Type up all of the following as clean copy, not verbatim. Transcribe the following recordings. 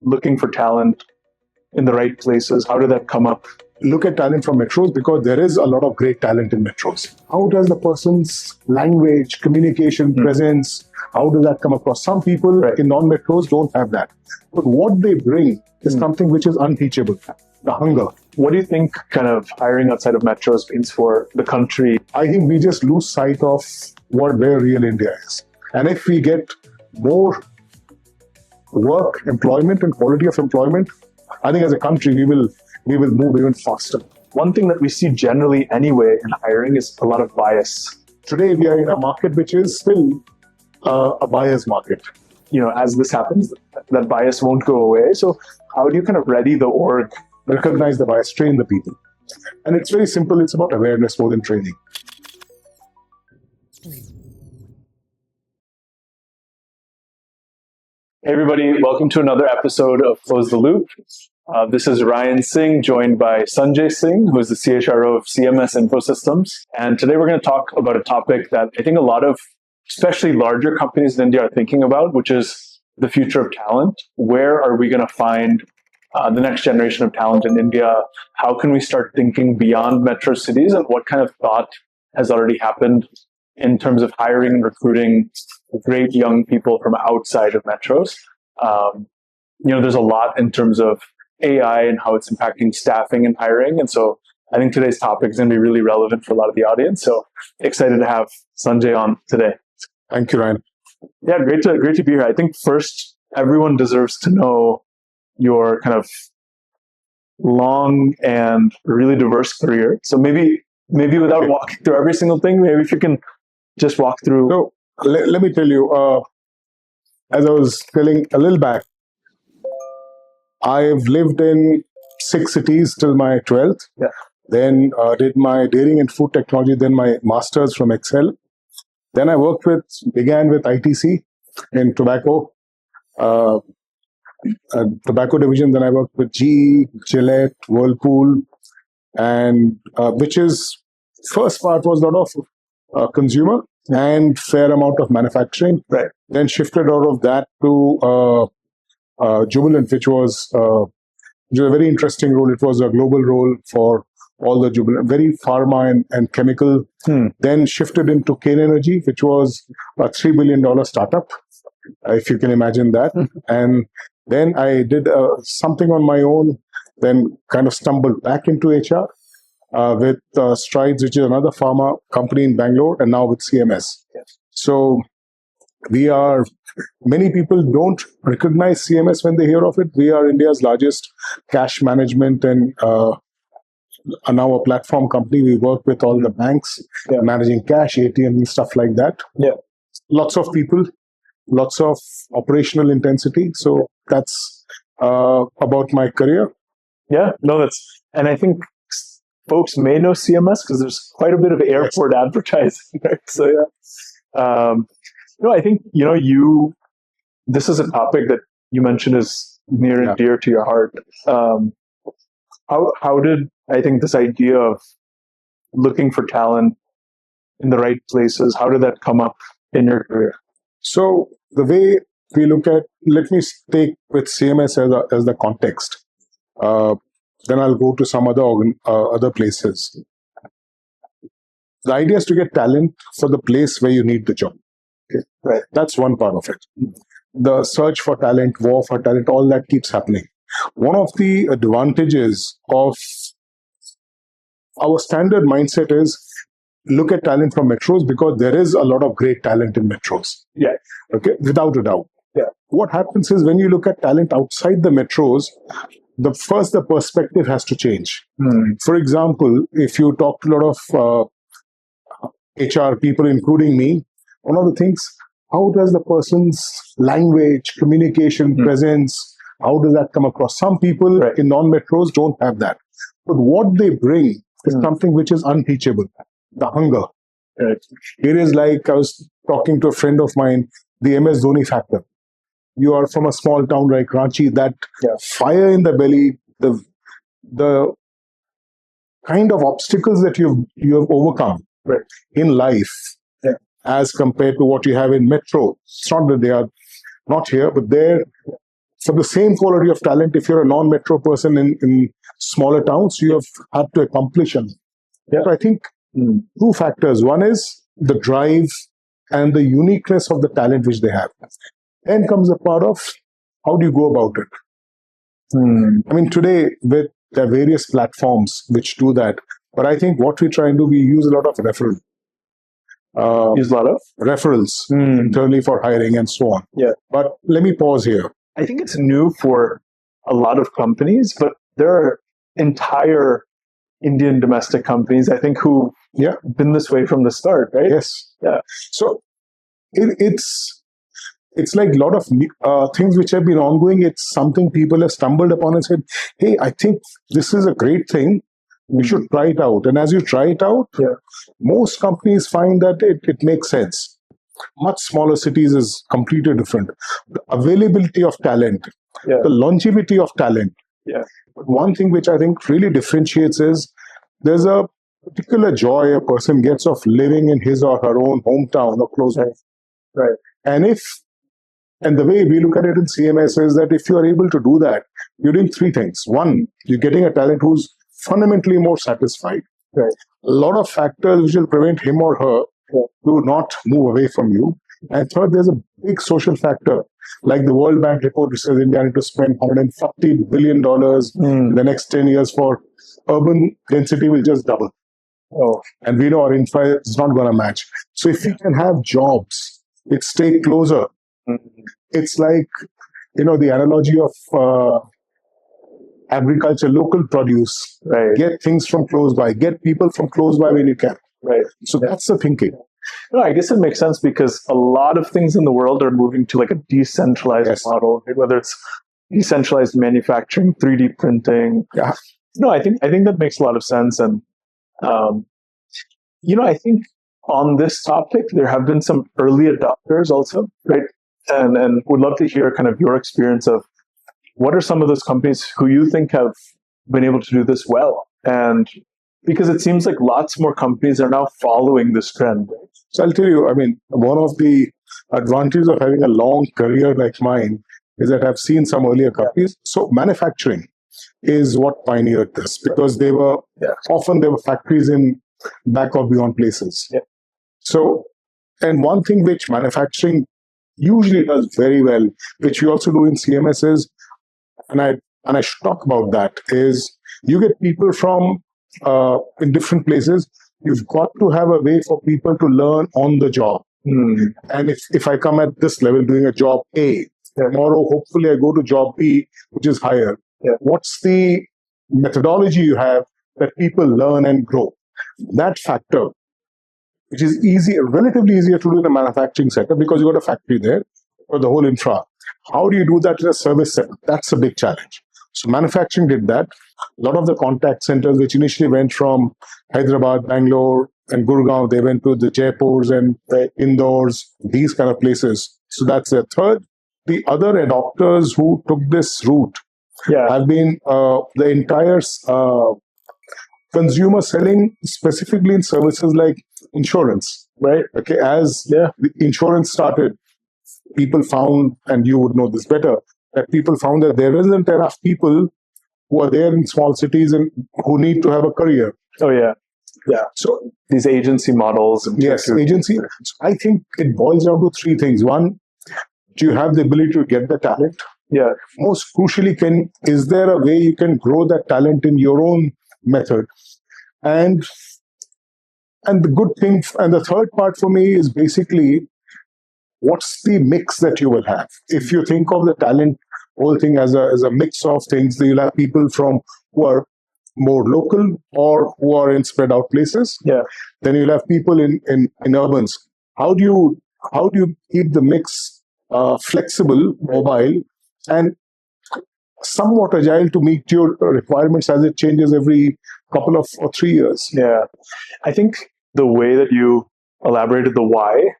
looking for talent in the right places? How did that come up? Look at talent from metros because there is a lot of great talent in metros. How does the person's language, communication, presence, how does that come across? Some people in non-metros don't have that. But what they bring is something which is unteachable. The hunger. What do you think kind of hiring outside of metros means for the country? I think we just lose sight of where real India is. And if we get more work, employment and quality of employment, I think as a country, we will move even faster. One thing that we see generally anyway in hiring is a lot of bias. Today, we are in a market which is still a buyer's market. As this happens, that bias won't go away. So how do you kind of ready the org? Recognize the bias, train the people. And it's very simple. It's about awareness more than training. Hey everybody, welcome to another episode of Close the Loop. This is Ryan Singh, joined by Sanjay Singh, who is the CHRO of CMS Info Systems. And today we're going to talk about a topic that I think a lot of, especially larger companies in India, are thinking about, which is the future of talent. Where are we going to find the next generation of talent in India? How can we start thinking beyond metro cities? And what kind of thought has already happened in terms of hiring and recruiting great young people from outside of metros? There's a lot in terms of AI and how it's impacting staffing and hiring. And so I think today's topic is going to be really relevant for a lot of the audience. So excited to have Sanjay on today. Thank you, Ryan. Yeah, great to be here. I think first, everyone deserves to know your kind of long and really diverse career. So maybe without walking through every single thing, maybe if you can just walk through. So let me tell you, as I was telling a little back, I've lived in 6 cities till my 12th. Yeah. Then did my dairy and food technology, then my master's from Excel. Then I began with ITC in tobacco division. Then I worked with GE, Gillette, Whirlpool, and which is, first part was a lot of consumer and fair amount of manufacturing. Right. Then shifted out of that to Jubilant, which was a very interesting role. It was a global role for all the Jubilant, very pharma and chemical. Then shifted into Kane Energy, which was a $3 billion startup, if you can imagine that. And then I did something on my own, then kind of stumbled back into HR with Strides, which is another pharma company in Bangalore, and now with CMS. Yes. So many people don't recognize CMS when they hear of it. We are India's largest cash management and now a platform company. We work with all the banks, managing cash, ATM and stuff like that. Yeah. Lots of people, lots of operational intensity. So that's about my career. Yeah, no, and I think folks may know CMS because there's quite a bit of airport advertising, right? So yeah. I think, this is a topic that you mentioned is near and dear to your heart. How did, I think, this idea of looking for talent in the right places, how did that come up in your career? So the way we look at, let me take with CMS as the context. Then I'll go to some other places. The idea is to get talent for the place where you need the job. Okay. Right. That's one part of it. The search for talent, war for talent, all that keeps happening. One of the advantages of our standard mindset is look at talent from metros because there is a lot of great talent in metros. Yeah. Okay. Without a doubt. Yeah. What happens is when you look at talent outside the metros, the perspective has to change. For example, if you talk to a lot of HR people, including me, one of the things, how does the person's language, communication, presence, how does that come across? Some people in non-metros don't have that. But what they bring is something which is unteachable. The hunger. Right. It is like, I was talking to a friend of mine, the MS Dhoni factor. You are from a small town like Ranchi, that fire in the belly, the kind of obstacles that you have overcome in life as compared to what you have in metro. It's not that they are not here, but there, for the same quality of talent, if you're a non-metro person in smaller towns, you have had to accomplish them. Yeah. So I think two factors. One is the drive and the uniqueness of the talent which they have. Then comes the part of how do you go about it. I mean, today there are various platforms which do that, but I think what we try and do, we use a lot of referrals internally for hiring and so on. Yeah. But let me pause here. I think it's new for a lot of companies, but there are entire Indian domestic companies, I think, who been this way from the start, right? Yes. Yeah. So it's like a lot of things which have been ongoing. It's something people have stumbled upon and said, hey, I think this is a great thing. We should try it out. And as you try it out, most companies find that it makes sense. Much smaller cities is completely different. The availability of talent, the longevity of talent. But one thing which I think really differentiates is there's a particular joy a person gets of living in his or her own hometown or close by. Right. And the way we look at it in CMS is that if you are able to do that, you're doing three things. One, you're getting a talent who's fundamentally more satisfied. Right. A lot of factors which will prevent him or her to not move away from you. And third, there's a big social factor, like the World Bank report which says India need to spend $140 billion in the next 10 years for urban density will just double. And we know our infra is not going to match. So if we can have jobs which stay closer, it's like, the analogy of agriculture, local produce, get things from close by, get people from close by when you can. Right. So that's the thinking. No, I guess it makes sense because a lot of things in the world are moving to like a decentralized model, right? Whether it's decentralized manufacturing, 3D printing. No, I think that makes a lot of sense. And, I think on this topic, there have been some early adopters also, right? And would love to hear kind of your experience of what are some of those companies who you think have been able to do this well? And because it seems like lots more companies are now following this trend. So I'll tell you, I mean, one of the advantages of having a long career like mine is that I've seen some earlier companies. So manufacturing is what pioneered this because they were often there were factories in back or beyond places. So, and one thing which manufacturing usually does very well, which we also do in CMS is, and I should talk about that, is you get people from in different places. You've got to have a way for people to learn on the job. And if I come at this level doing a job A, tomorrow hopefully I go to job B, which is higher. What's the methodology you have that people learn and grow? That factor, which is relatively easier to do in the manufacturing sector because you got a factory there or the whole infra. How do you do that in a service sector? That's a big challenge. So manufacturing did that. A lot of the contact centers, which initially went from Hyderabad, Bangalore, and Gurgaon, they went to the Jaipurs and Indores, these kind of places. So that's a third. The other adopters who took this route have been the entire consumer selling, specifically in services like insurance, right? Okay, as the insurance started, people found, and you would know this better, that people found that there isn't enough people who are there in small cities and who need to have a career. So these agency models. Agency. I think it boils down to three things. One, do you have the ability to get the talent? Most crucially, is there a way you can grow that talent in your own method? And the good thing, and the third part for me is basically what's the mix that you will have. If you think of the talent whole thing as a mix of things, you'll have people from who are more local or who are in spread out places. Then you'll have people in urbans. How do you keep the mix flexible, mobile, and somewhat agile to meet your requirements as it changes every couple of or 3 years? I think the way that you elaborated the why,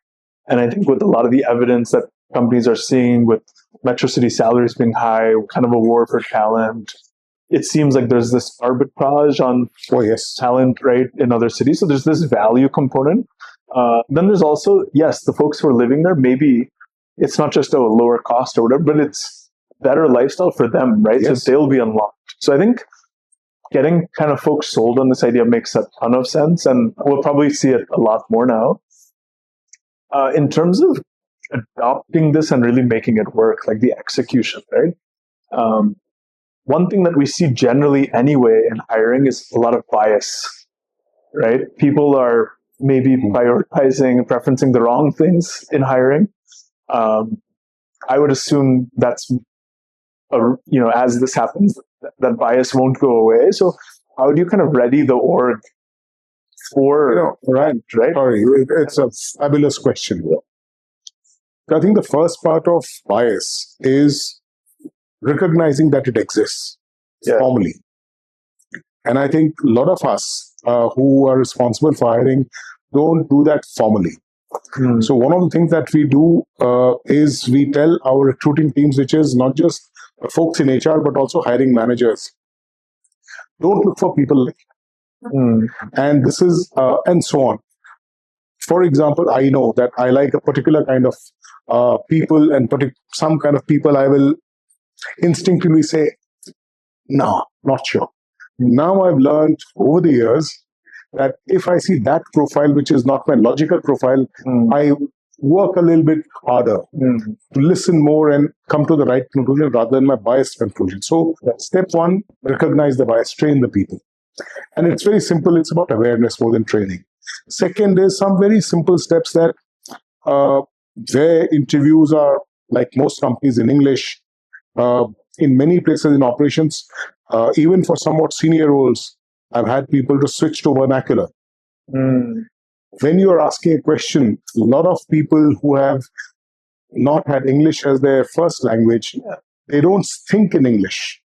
and I think with a lot of the evidence that companies are seeing with metro city salaries being high, kind of a war for talent, it seems like there's this arbitrage on talent, right, in other cities. So there's this value component. Then there's also, the folks who are living there, maybe it's not just a lower cost or whatever, but better lifestyle for them, right? Yes. So they'll be unlocked. So I think getting kind of folks sold on this idea makes a ton of sense, and we'll probably see it a lot more now. In terms of adopting this and really making it work, like the execution, right? One thing that we see generally anyway in hiring is a lot of bias, right? People are maybe prioritizing and preferencing the wrong things in hiring. I would assume that's, as this happens, that bias won't go away. So how do you kind of ready the org for right? Sorry, it's a fabulous question. I think the first part of bias is recognizing that it exists formally. And I think a lot of us who are responsible for hiring don't do that formally. So one of the things that we do is we tell our recruiting teams, which is not just folks in HR, but also hiring managers, don't look for people like and this is, and so on. For example, I know that I like a particular kind of people, and some kind of people I will instinctively say, no, not sure. Now I've learned over the years that if I see that profile, which is not my logical profile, I work a little bit harder to listen more and come to the right conclusion rather than my biased conclusion. So step one, recognize the bias, train the people. And it's very simple. It's about awareness more than training. Second is some very simple steps that where interviews are, like most companies, in English, in many places in operations, even for somewhat senior roles, I've had people to switch to vernacular. When you are asking a question, a lot of people who have not had English as their first language, they don't think in English.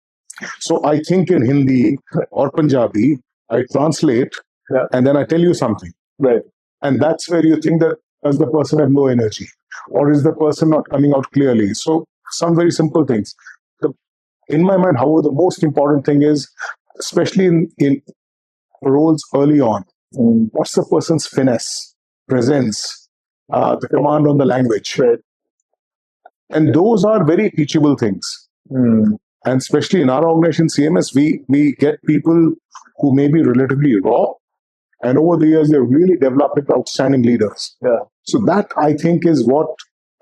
So I think in Hindi or Punjabi, I translate, and then I tell you something. Right. And that's where you think that does the person have no energy? Or is the person not coming out clearly? So some very simple things. In my mind, however, the most important thing is, especially in roles early on, what's the person's finesse, presence, the command on the language. Right. And those are very teachable things. And especially in our organization, CMS, we get people who may be relatively raw, and over the years, they're really developed into outstanding leaders. So that, I think, is what,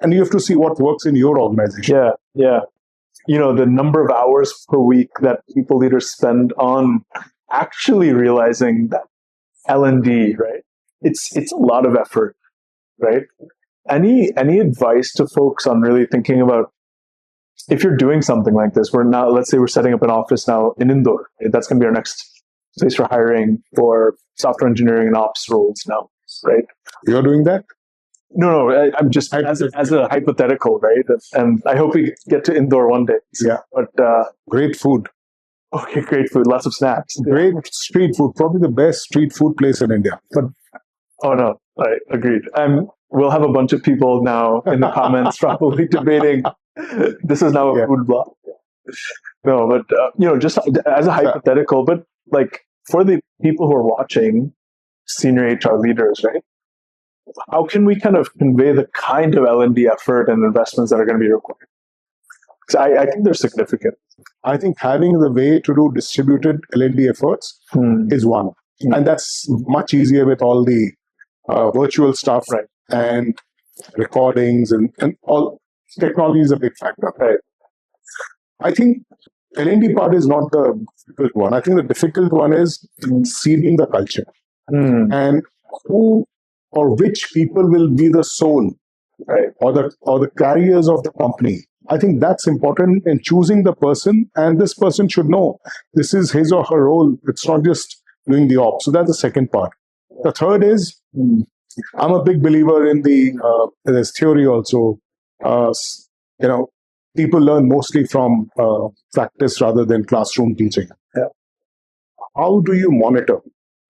and you have to see what works in your organization. The number of hours per week that people leaders spend on actually realizing that L&D, right? It's a lot of effort, right? Any advice to folks on really thinking about, if you're doing something like this, let's say we're setting up an office now in Indore. Right? That's going to be our next place for hiring for software engineering and ops roles now, right? You're doing that? No, I'm just as a hypothetical, right? And I hope we get to Indore one day. But great food. Okay, great food, lots of snacks. Great street food, probably the best street food place in India. But I agreed. We'll have a bunch of people now in the comments probably debating. This is now a food blog. No, but just as a hypothetical, but like for the people who are watching, senior HR leaders, right? How can we kind of convey the kind of L&D effort and investments that are going to be required? Because I think they're significant. I think having the way to do distributed L&D efforts is one. And that's much easier with all the virtual stuff, right? And recordings and all. Technology is a big factor. Right. I think L&D part is not the difficult one. I think the difficult one is seeding the culture. And who or which people will be the soul, right, or the carriers of the company. I think that's important in choosing the person, and this person should know this is his or her role. It's not just doing the ops. So that's the second part. The third is, I'm a big believer in there's theory also. People learn mostly from practice rather than classroom teaching. How do you monitor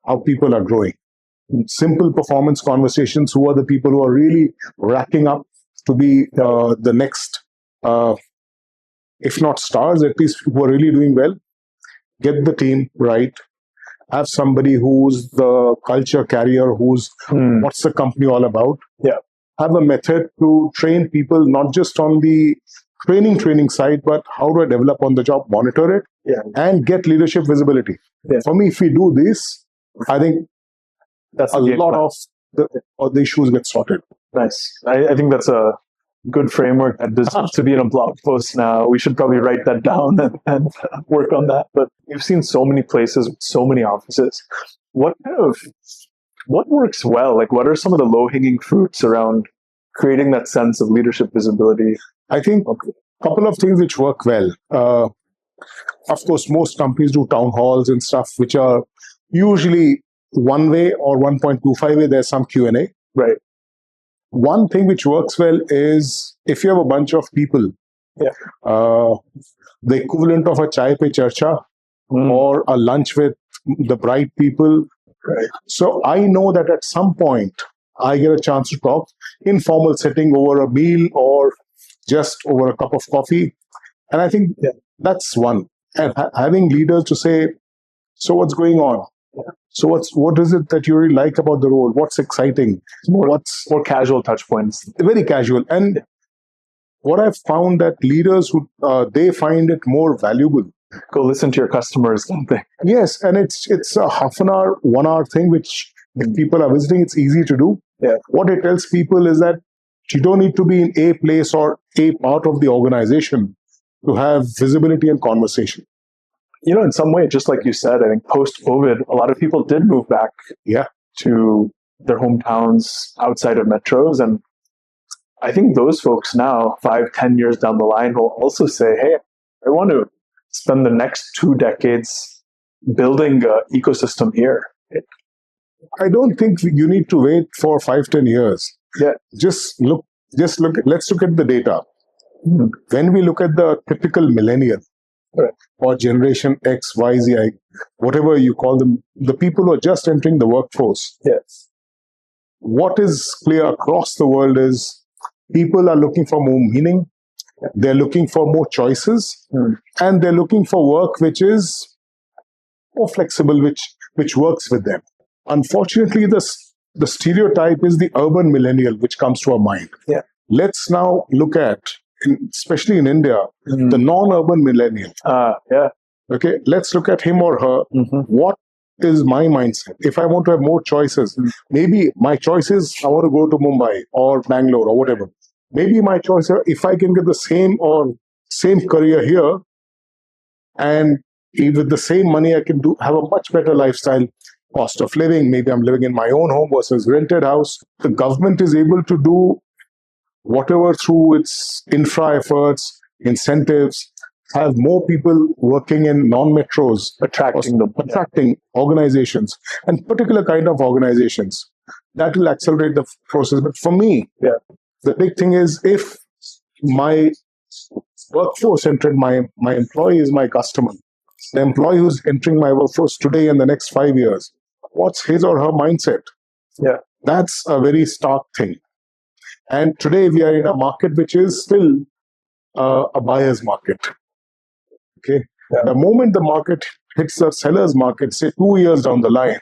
how people are growing? Simple performance conversations. Who are the people who are really racking up to be the next, if not stars, at least who are really doing well? Get the team right. Have somebody who's the culture carrier, who's what's the company all about. Have a method to train people, not just on the training side, but how do I develop on the job, monitor it, and get leadership visibility. For me, if we do this, I think that's a lot of the issues get sorted. Nice. I think that's a good framework that deserves to be in a blog post now. We should probably write that down and work on that. But you've seen so many places with so many offices. What works well? Like, what are some of the low-hanging fruits around creating that sense of leadership visibility? I think a couple of things which work well. Of course, most companies do town halls and stuff, which are usually one way or 1.25 way. There's some Q&A. Right. One thing which works well is if you have a bunch of people, the equivalent of a chai pe charcha or a lunch with the bright people. Right. So I know that at some point I get a chance to talk informal setting over a meal or just over a cup of coffee. And I think that's one. And having leaders to say, so what's going on? So what is it that you really like about the role? What's exciting? What's more casual touch points? Very casual. And what I've found that leaders who they find it more valuable. Go listen to your customers, something. Yes, and it's a half an hour, 1 hour thing which if people are visiting, it's easy to do. What it tells people is that you don't need to be in a place or a part of the organization to have visibility and conversation. In some way, just like you said, I think post-COVID, a lot of people did move back to their hometowns outside of metros. And I think those folks now, 5-10 years down the line, will also say, hey, I want to spend the next 2 decades building an ecosystem here. I don't think you need to wait for 5-10 years. Let's look at the data. When we look at the typical millennial, or generation X, Y, Z, whatever you call them, the people who are just entering the workforce. What is clear across the world is people are looking for more meaning, they're looking for more choices, and they're looking for work which is more flexible, which works with them. Unfortunately, the stereotype is the urban millennial, which comes to our mind. Let's now look at, especially in India, the non-urban millennial. Okay, let's look at him or her. What is my mindset? If I want to have more choices, maybe my choice is I want to go to Mumbai or Bangalore or whatever. Maybe my choice is if I can get the same career here, and with the same money I can have a much better lifestyle, cost of living. Maybe I'm living in my own home versus rented house. The government is able to do whatever through its infra efforts, incentives, have more people working in non-metros, attracting organizations and particular kind of organizations. That will accelerate the process. But for me, the big thing is if my workforce entered, my employee is my customer. The employee who's entering my workforce today and the next 5 years, what's his or her mindset? That's a very stark thing. And today we are in a market which is still a buyer's market. Okay. The moment the market hits the seller's market, say 2 years down the line,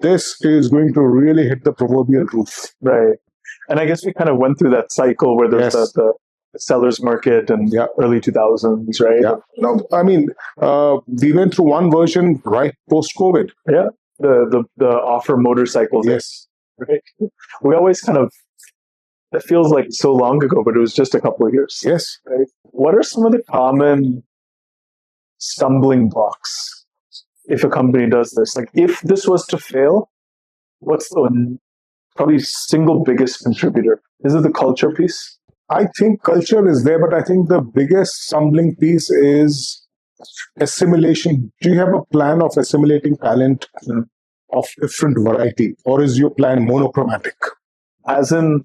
this is going to really hit the proverbial roof. And I guess we kind of went through that cycle where there's the seller's market and early 2000s, right? No, I mean, we went through one version right post-COVID. The offer motorcycles. Right. We always kind of, it feels like so long ago, but it was just a couple of years. Right. What are some of the common stumbling blocks if a company does this? Like, if this was to fail, what's the probably single biggest contributor? Is it the culture piece? I think culture is there, but I think the biggest stumbling piece is assimilation. Do you have a plan of assimilating talent of different variety, or is your plan monochromatic? As in,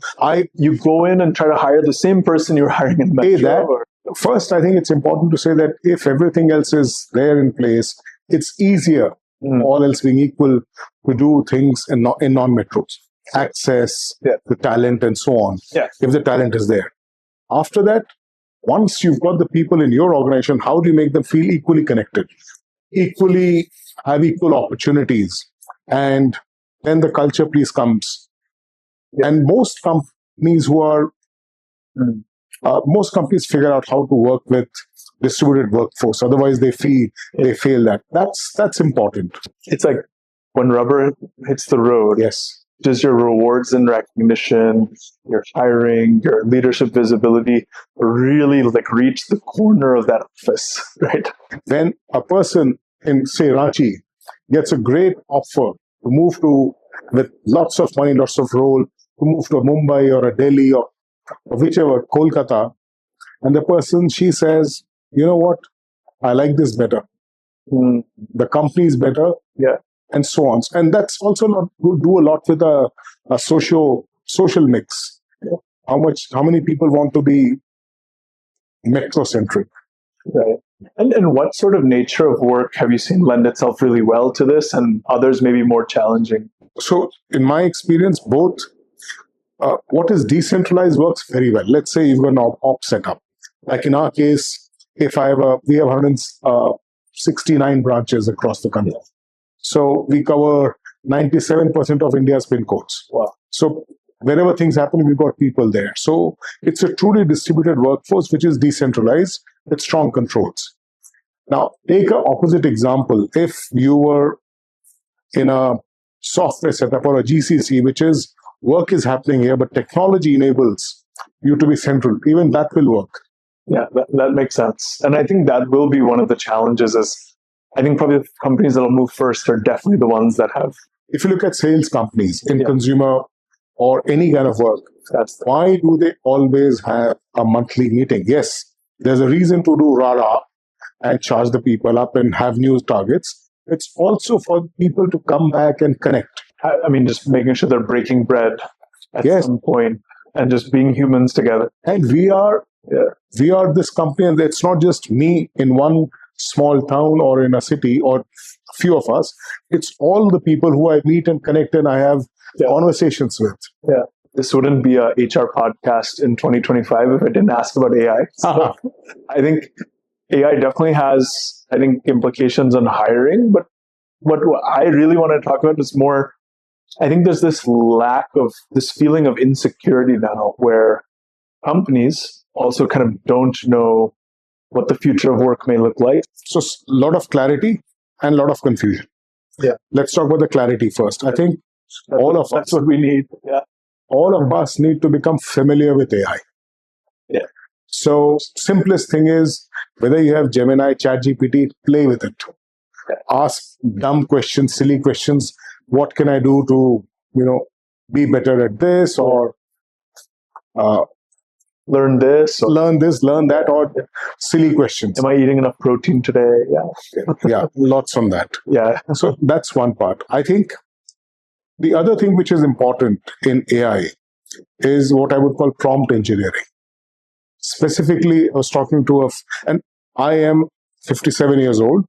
you go in and try to hire the same person you're hiring in Metro? First, I think it's important to say that if everything else is there in place, it's easier, all else being equal, to do things in non-metros. Access the talent and so on, if the talent is there. After that, once you've got the people in your organization, how do you make them feel equally connected, equally have equal opportunities? And then the culture piece comes. And most companies who are most companies figure out how to work with distributed workforce. Otherwise, they fail that. That's important. It's like when rubber hits the road. Yes. Does your rewards and recognition, your hiring, your leadership visibility really like reach the corner of that office, right? When a person in, say, Ranchi gets a great offer to move to, with lots of money, lots of role, to move to a Mumbai or a Delhi or whichever, Kolkata, and the person, she says, you know what, I like this better. The company is better. Yeah. And so on. And that's also not good, do a lot with a social mix. Yeah. How many people want to be metrocentric? Right. And what sort of nature of work have you seen lend itself really well to this and others maybe more challenging? So in my experience, both what is decentralized works very well. Let's say you've got an op setup. Like in our case, if we have 169 branches across the country. So we cover 97% of India's pin codes. Wow. So wherever things happen, we've got people there. So it's a truly distributed workforce, which is decentralized with strong controls. Now, take an opposite example. If you were in a software setup or a GCC, which is work is happening here, but technology enables you to be central, even that will work. Yeah, that makes sense. And I think that will be one of the challenges is I think probably the companies that will move first are definitely the ones that have. If you look at sales companies in consumer or any kind of work, why do they always have a monthly meeting? Yes, there's a reason to do rah-rah and charge the people up and have new targets. It's also for people to come back and connect. I mean, just making sure they're breaking bread at some point and just being humans together. And we are this company, and it's not just me in one small town or in a city or a few of us. It's all the people who I meet and connect and I have conversations with. Yeah. This wouldn't be a HR podcast in 2025 if I didn't ask about AI. So I think AI definitely has, implications on hiring, but what I really want to talk about is more, I think there's this feeling of insecurity now where companies also kind of don't know what the future of work may look like. So a lot of clarity and a lot of confusion. Yeah. Let's talk about the clarity first. I think that's what we need. Yeah. All of us need to become familiar with AI. Yeah. So simplest thing is whether you have Gemini, ChatGPT, play with it. Yeah. Ask dumb questions, silly questions. What can I do to, be better at this or learn this, learn that, or silly questions. Am I eating enough protein today? Yeah, lots on that. Yeah. So that's one part. I think the other thing which is important in AI is what I would call prompt engineering. Specifically, I was talking to and I am 57 years old.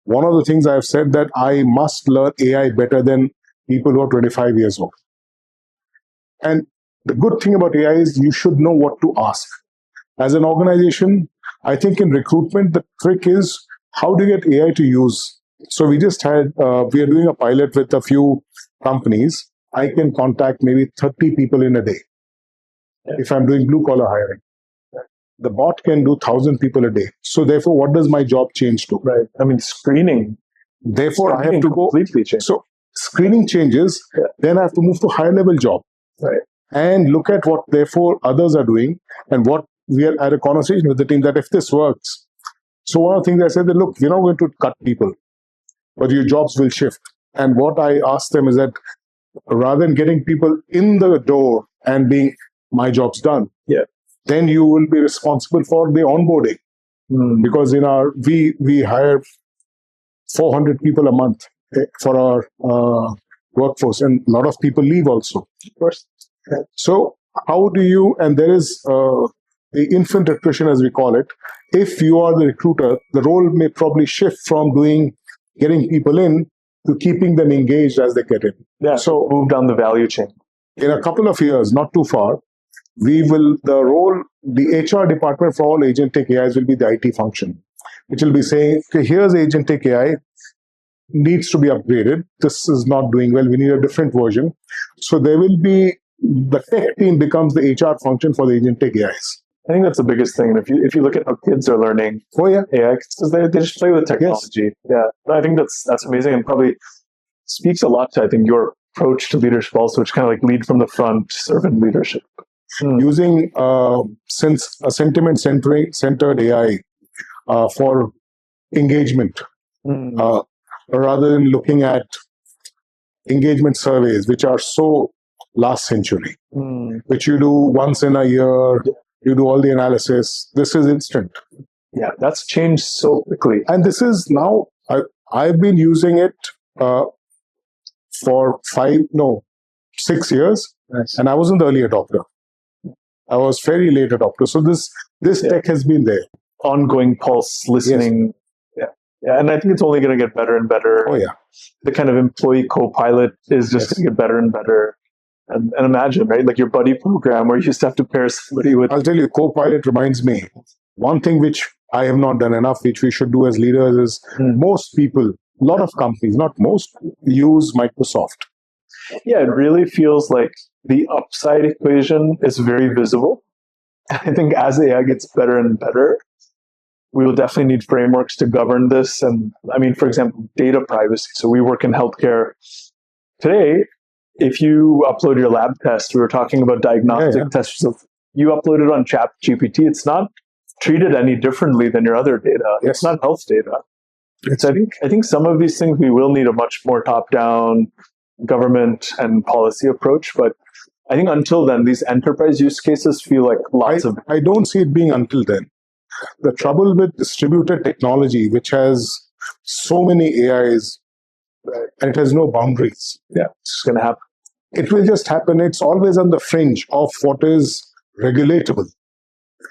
One of the things I've said that I must learn AI better than people who are 25 years old. And the good thing about AI is you should know what to ask. As an organization, I think in recruitment, the trick is how do you get AI to use? So we are doing a pilot with a few companies. I can contact maybe 30 people in a day. If I'm doing blue collar hiring. The bot can do 1,000 people a day. So therefore, what does my job change to? Right. I mean, screening. Therefore, I have to go completely change. So screening changes, then I have to move to higher level job. Right. And look at what therefore others are doing and what we are at a conversation with the team that if this works. So one of the things I said that, look, we're not going to cut people, but your jobs will shift. And what I asked them is that rather than getting people in the door and being my job's done, then you will be responsible for the onboarding. Because we hire 400 people a month for our workforce, and a lot of people leave also. Of course. So how do you, and there is the infant attrition as we call it. If you are the recruiter, the role may probably shift from getting people in to keeping them engaged as they get in. Yeah, so move down the value chain. In a couple of years, not too far, the HR department for all agentic AIs will be the IT function, which will be saying, okay, here's agentic AI, needs to be upgraded. This is not doing well. We need a different version. So there will be, the tech team becomes the HR function for the agentic AIs. I think that's the biggest thing. And if you look at how kids are learning Oh, yeah. AI, because they just play with technology. Yes. Yeah, I think that's amazing, and probably speaks a lot to, I think, your approach to leadership also, which kind of like lead from the front, servant leadership. Using since a sentiment centered AI for engagement, rather than looking at engagement surveys, which are so last century, which you do once in a year, you do all the analysis. This is instant. Yeah, that's changed so quickly. And this is now, I've been using it for 6 years, Nice. and I wasn't the early adopter. I was very late adopter. So this tech has been there. Ongoing pulse listening. Yes. Yeah, and I think it's only going to get better and better. Oh, yeah. The kind of employee co-pilot is just going to get better and better. And imagine, right? Like your buddy program where you used to have to pair somebody with. I'll tell you, co-pilot reminds me, one thing which I have not done enough, which we should do as leaders, is most people, a lot of companies, not most, use Microsoft. Yeah, it really feels like the upside equation is very visible. I think as AI gets better and better, we will definitely need frameworks to govern this. And I mean, for example, data privacy. So we work in healthcare. Today, if you upload your lab test, we were talking about diagnostic tests. So you upload it on ChatGPT, it's not treated any differently than your other data. Yes. It's not health data. So I think some of these things we will need a much more top-down government and policy approach. But I think until then, these enterprise use cases feel like lots of. I don't see it being until then. The trouble with distributed technology, which has so many AIs and it has no boundaries. Yeah, it's going to happen. It will just happen. It's always on the fringe of what is regulatable.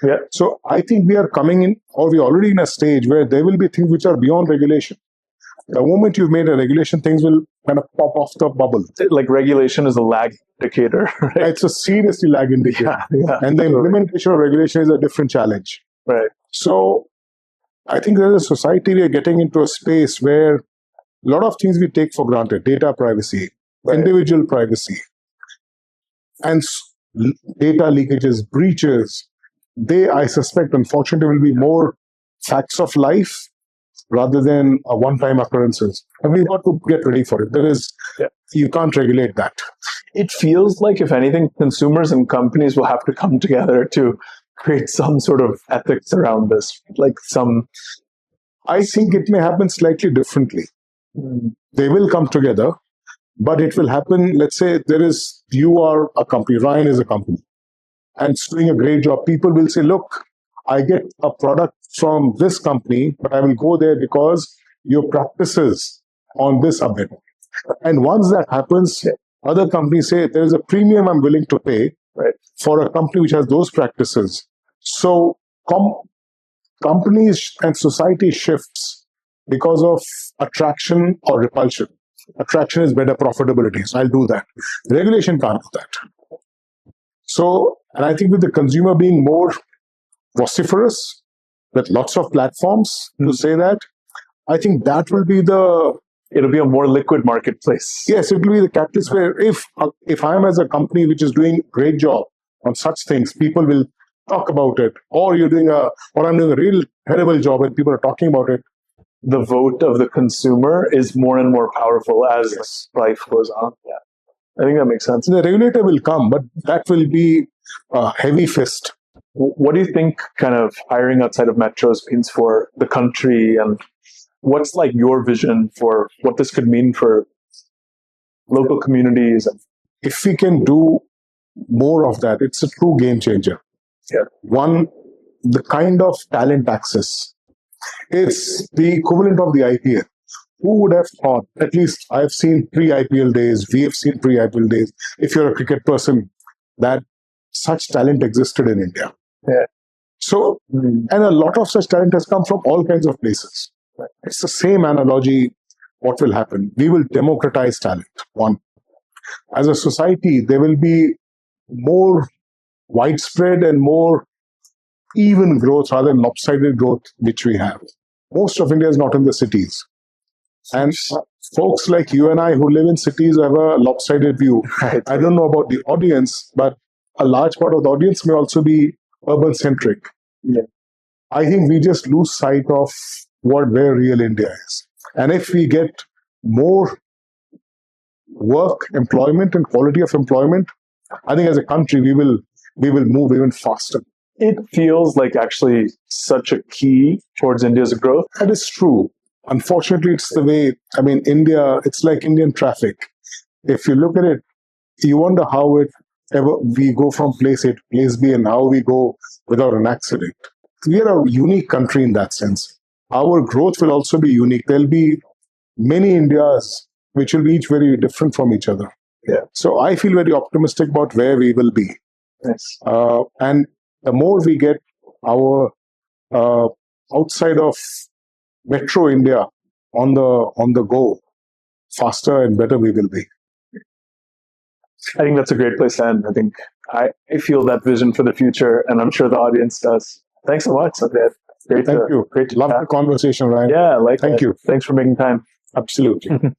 Yeah. So I think we are coming in, or we're already in a stage where there will be things which are beyond regulation. The moment you've made a regulation, things will kind of pop off the bubble. Like regulation is a lag indicator, right? It's a seriously lag indicator. Yeah. And the implementation of regulation is a different challenge. Right. So I think as a society, we are getting into a space where a lot of things we take for granted, data privacy, individual privacy, and data leakages, breaches, they, I suspect, unfortunately, will be more facts of life rather than a one-time occurrences. And we've got to get ready for it. You can't regulate that. It feels like, if anything, consumers and companies will have to come together to create some sort of ethics around this. I think it may happen slightly differently. They will come together, but it will happen, let's say you are a company, Ryan is a company, and it's doing a great job. People will say, look, I get a product from this company, but I will go there because your practices on this are better. And once that happens, other companies say there is a premium I'm willing to pay for a company which has those practices. So companies and society shifts because of attraction or repulsion. Attraction is better profitability, so I'll do that. Regulation can't do that. So, and I think with the consumer being more vociferous, with lots of platforms to say that, I think that will be it'll be a more liquid marketplace. Yes, it will be the catalyst where if I'm as a company which is doing a great job on such things, people will talk about it. Or I'm doing a real terrible job and people are talking about it. The vote of the consumer is more and more powerful as life goes on. Yeah, I think that makes sense. The regulator will come, but that will be a heavy fist. What do you think kind of hiring outside of metros means for the country, and what's like your vision for what this could mean for local communities? If we can do more of that, it's a true game changer. Yeah. One, the kind of talent access. It's the equivalent of the IPL. Who would have thought? At least I've seen pre-IPL days. We have seen pre-IPL days. If you're a cricket person, that such talent existed in India. Yeah. So, and a lot of such talent has come from all kinds of places. Right. It's the same analogy. What will happen? We will democratize talent. One, as a society, there will be more widespread and more even growth rather than lopsided growth, which we have. Most of India is not in the cities. And folks like you and I who live in cities have a lopsided view. Right. I don't know about the audience, but a large part of the audience may also be urban centric. Yeah. I think we just lose sight of where real India is. And if we get more work, employment, and quality of employment, I think as a country we will move even faster. It feels like actually such a key towards India's growth. That is true. Unfortunately, it's the way, I mean, India, it's like Indian traffic. If you look at it, you wonder how we go from place A to place B and how we go without an accident. We are a unique country in that sense. Our growth will also be unique. There'll be many Indias which will be each very different from each other. Yeah. So I feel very optimistic about where we will be. Nice. And the more we get our outside of metro India on the go, faster and better we will be. I think that's a great place to end. I think I feel that vision for the future, and I'm sure the audience does. Thanks so much, Sanjay. Thank you. Great to Love chat. the conversation, Ryan. Yeah, Thank you. Thanks for making time. Absolutely.